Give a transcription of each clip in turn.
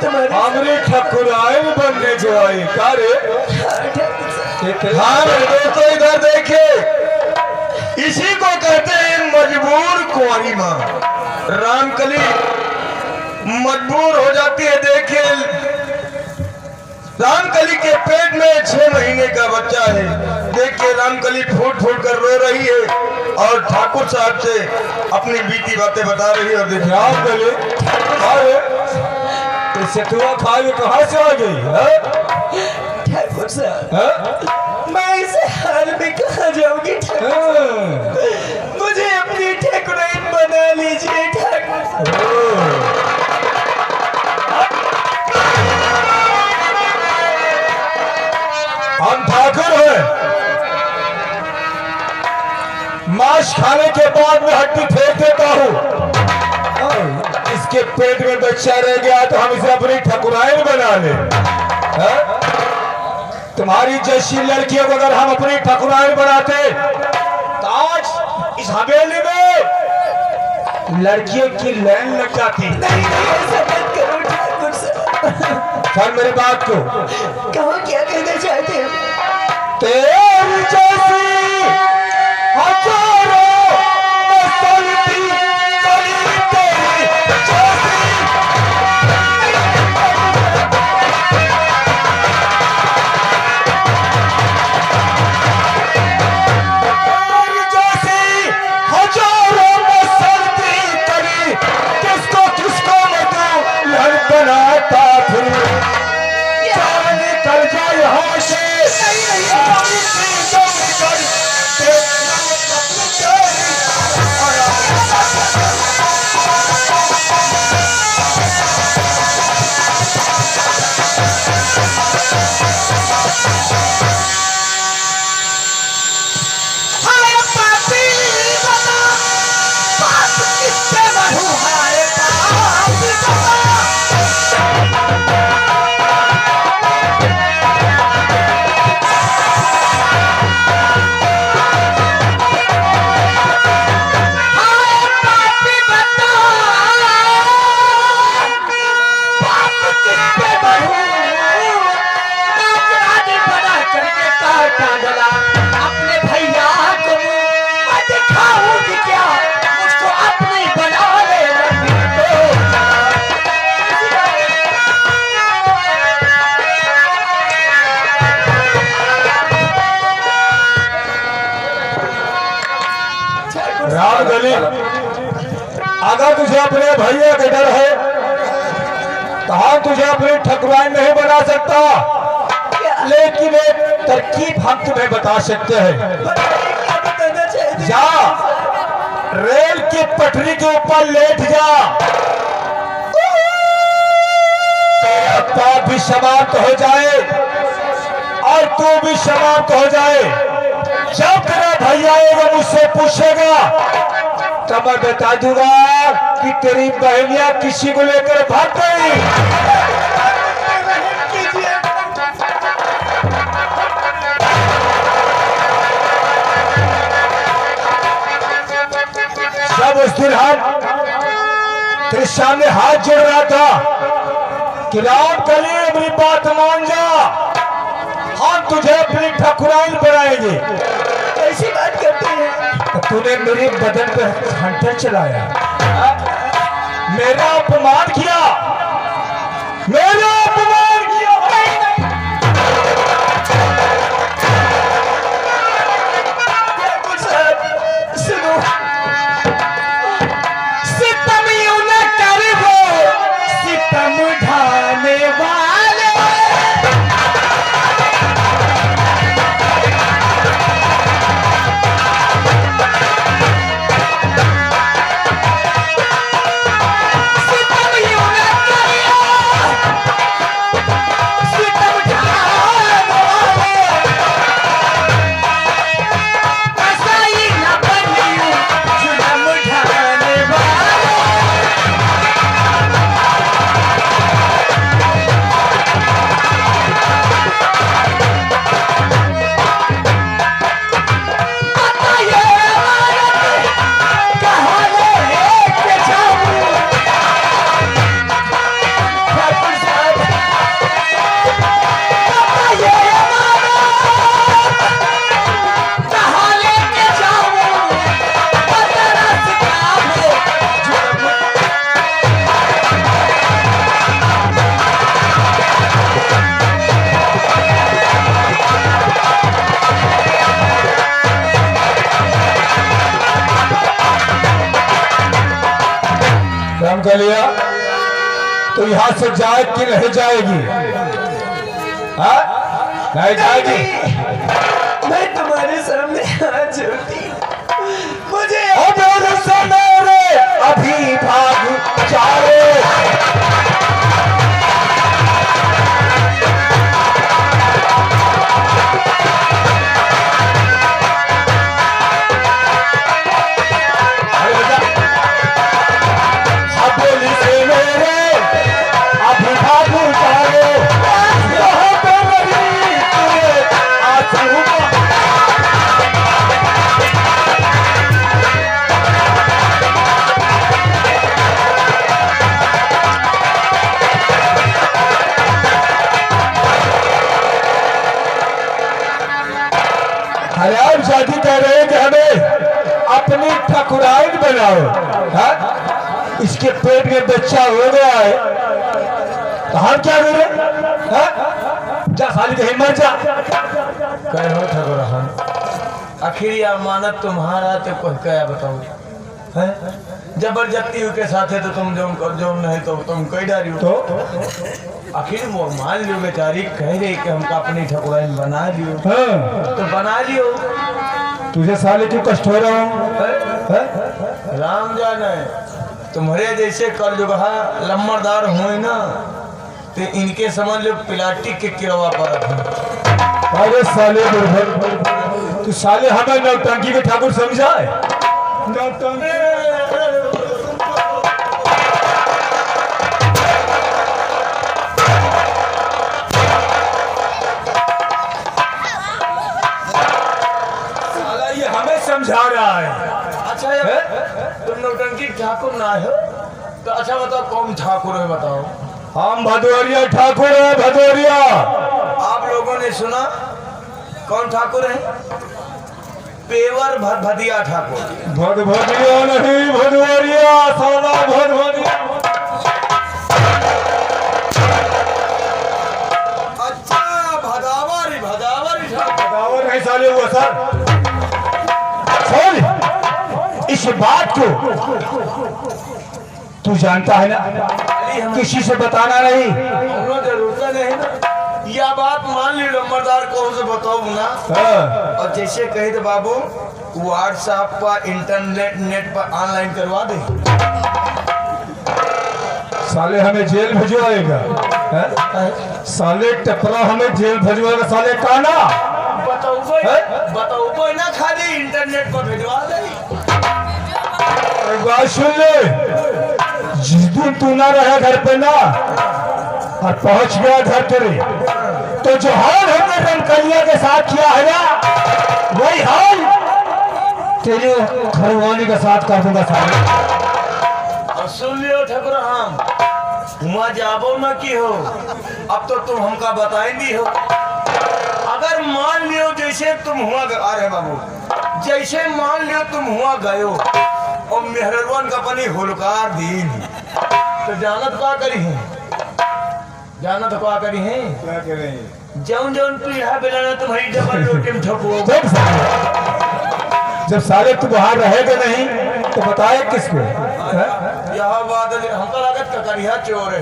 तुम्हारे हमरे ठकुराइन बनने जो आई का रे। हाँ मेरे दोस्तों इधर देखिए, इसी को कहते हैं मजबूर कुंवारी माँ। रामकली मजबूर हो जाती है। देखिए रामकली के पेट में 6 महीने का बच्चा है। देखिए रामकली फूट फूट कर रो रही है और ठाकुर साहब से अपनी बीती बातें बता रही है। और देखिए रामकली सतुआ खाए कहाँ से आ गई? ठाकुर साहब मैं इस हाल में कहाँ जाऊंगी ठाकुर? मुझे अपनी ठाकुराइन बना लीजिए ठाकुर साहब। हम ठाकुर हैं, मांस खाने के बाद में हड्डी फेंक देता हूँ। इसके पेट में बच्चा रह गया तो हम इसे अपनी ठकुराइन बना ले। तुम्हारी जैसी लड़कियों को अगर हम अपनी ठकुराइन बनाते तो आज इस हवेली में लड़कियों की लाइन लग जाती। नहीं ऐसा मत करो ठाकुर साहब। सुन मेरी बात को। कहो क्या कहना चाहते हो? तेरी जैसी हजारों मसलती करी तेरी जैसी। तेरी जैसी हजारों मसलती करी, किसको किसको मैं तू लड़ बनाता फिर। निकल जाए यहाँ से रामकली, अगर तुझे अपने भैया के डर है तो हम तुझे अपनी ठकुराइन नहीं बना सकता, लेकिन एक तरकीब हम तुम्हें बता सकते हैं। जा रेल की पटरी के ऊपर लेट जा, तेरा पाप भी समाप्त हो जाए और तू भी समाप्त हो जाए। जब तेरा भैया आएगा मुझसे पूछेगा तो मैं बता दूंगा कि तेरी बहनियां किसी को लेकर भाग गई। जब उस दिन हम तेरे सामने हाथ जोड़ रहा था कि रामकली मेरी बात मान जा, हम तुझे अपनी ठकुराइन बनाएंगे। ऐसी बात करते हैं तो तूने मेरे बदन पे खंजर चलाया, मेरा अपमान किया, मेरा अपमान किया। सुनो, सितम यूं न कर वो सितम ढाने वाले। सितम यूं गलिया तो यहाँ से जाए कि नहीं जाएगी? हाँ? नहीं जाएगी? मैं तुम्हारे सामने हाथ जोड़ती मुझे अभी भाग जाओ। हराम शादी कह रहे हैं कि हमें अपनी ठकुराइन बनाओ। हाँ? इसके पेट में बच्चा हो गया है तो हम क्या करें? हाँ? जा साली कहीं मर जा। कह हो ठकुराइन आखिर ये अमानत तुम्हारा तो कोई क्या बताओ है? जबरदस्ती के साथ है तो तुम जो नहीं तो तुम कही डाली हो तो आखिर वो मान लियो बेचारी कह रही कि हमको अपनी ठकुराइन बना लियो। हाँ? तो बना लियो। तुझे साले क्यों कष्ट हो रहा हूँ? राम जाने तुम्हारे जैसे कर जो लम्बरदार हुए ना तो इनके समझ लो प्लास्टिक के किरवा पर। अरे साले बुढ़र, तू साले हमें नौटंकी के ठाकुर समझा है? नौटंकी समझा रहा है। अच्छा ये तुम नौटंकी ठाकुर ना हो तो अच्छा बताओ कौन ठाकुर है बताओ? हम भदौरिया ठाकुर है, भदौरिया। आप लोगों ने सुना कौन ठाकुर है? पेवर भदिया ठाकुर। भदभदिया नहीं भदौरिया, साला भदभदिया। अच्छा भदावरी ठाकुर। भदावर नहीं साले हुआ सर। इस बात को तू जानता है ना, किसी से बताना नहीं। जरूरत नहीं ना, यह बात मान ली नंबरदार को से बताओ ना। और जैसे कहे तो बाबू व्हाट्सएप पर इंटरनेट पर ऑनलाइन करवा दे। साले हमें जेल भिजवाएगा? साले टपरा हमें जेल भिजवाएगा साले काना। बताओ ना खाली इंटरनेट पर भिजवा दे। एक बात सुन ले, जिस दिन तू ना रहा घर पे ना और पहुंच गया घर तेरे तो जो हाल हमने रंगकलिया के साथ किया है ना वही हाल तेरे घरवाली के साथ कर दूंगा साले। और सुन लियो ठकुर हम वहाँ जाबो न की हो अब तो तुम हमका बताएंगी हो। अगर मान लियो जैसे तुम हुआ अरे बाबू जैसे मान लियो तुम हुआ गयो और मेहरबान का अपनी होलकार दी तो जानत क्या करी है? जानत क्या करी है? क्या करें? जौन जौन पीढ़ा बेलाना तुम्हारी डबल रोटी में ठोको। जब साले तू बाहर रहेगा नहीं तो बताए किसको? यह बात हमका लागत का करिया चोर है।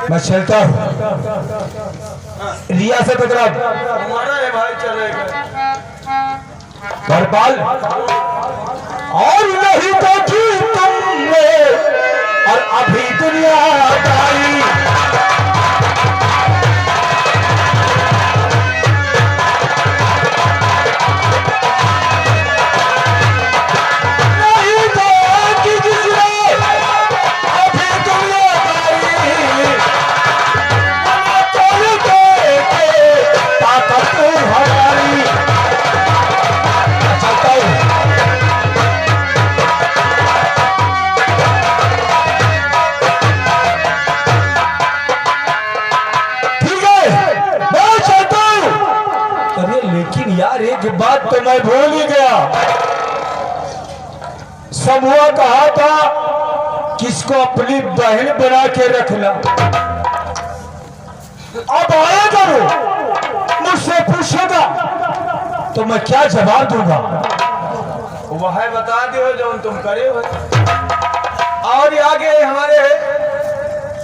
मैं चलता हूँ रिया से टकरा हमारा है भाई चलेगा भरपाल और नहीं तो कि तुमने और अभी दुनिया आई। नहीं तो कि जिसने अभी दुनिया आई ताकत हमारी। चलता हूँ ठीक है मैं चलता हूँ। अरे लेकिन यार एक बात तो मैं भूल ही गया। समूह कहा था किसको अपनी बहन बना के रखना। अब आया करो मुझसे पूछेगा तो मैं क्या जवाब दूंगा? वह बता दियो जो तुम करे हो। और आगे हमारे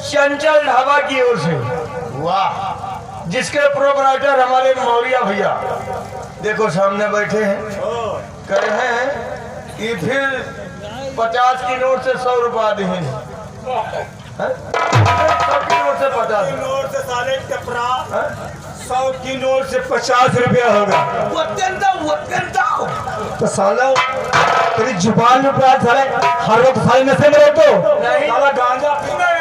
चंचल ढाबा की ओर से, वाह, जिसके प्रोपराइटर हमारे मौर्या भैया देखो सामने बैठे हैं, कह रहे हैं कि फिर 50 की नोट से 100 रुपया दें। 100 की नोट से 50 नोट से साले टपरा 100 की नोट से 50 रुपया होगा। तो साला तेरी जुबान में प्यार साले हर वक्त साले नशे में रहते हो। नहीं। साला गांजा पीना है।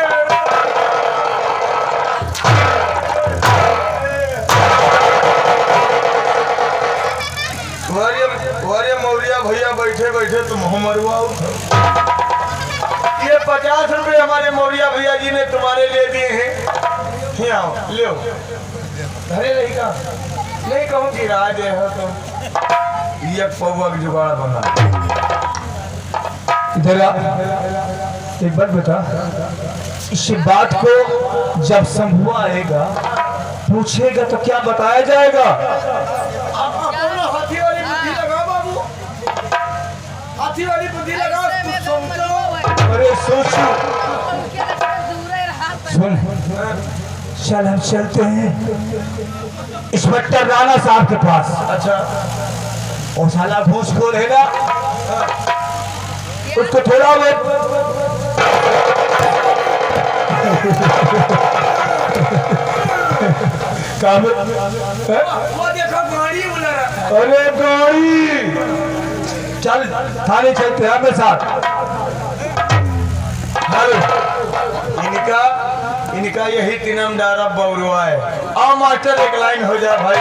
वारे मौर्या भैया बैठे बैठे तुम मरवा ये 50 रुपए हमारे मौर्या भैया जी ने तुम्हारे लिए दिए हैं। यहाँ आओ, ले आओ। अरे नहीं कहा, नहीं कहूँ कि राय दे हो तुम ये पौवा की जुगाड़ बना। इधर आ, एक बात बता, इस बात को जब शंभू आएगा पूछेगा तो क्या बताया जाएगा? हाथी वाली बुद्धि लगा बाबू, हाथी वाली बुद्धि लगा। अरे सोचो, सुन, चल हम चलते हैं इंस्पेक्टर राणा साहब के पास। अच्छा, और साला घूसखोर है ना, उसको थोड़ा काम वो देखो गाड़ी बुला रहा। अरे गाड़ी, चल थाने चलते हैं हमें साथ। हेलो, इनका यही तीनम डारा बौरुआ है। आओ मास्टर एक लाइन हो जाए भाई।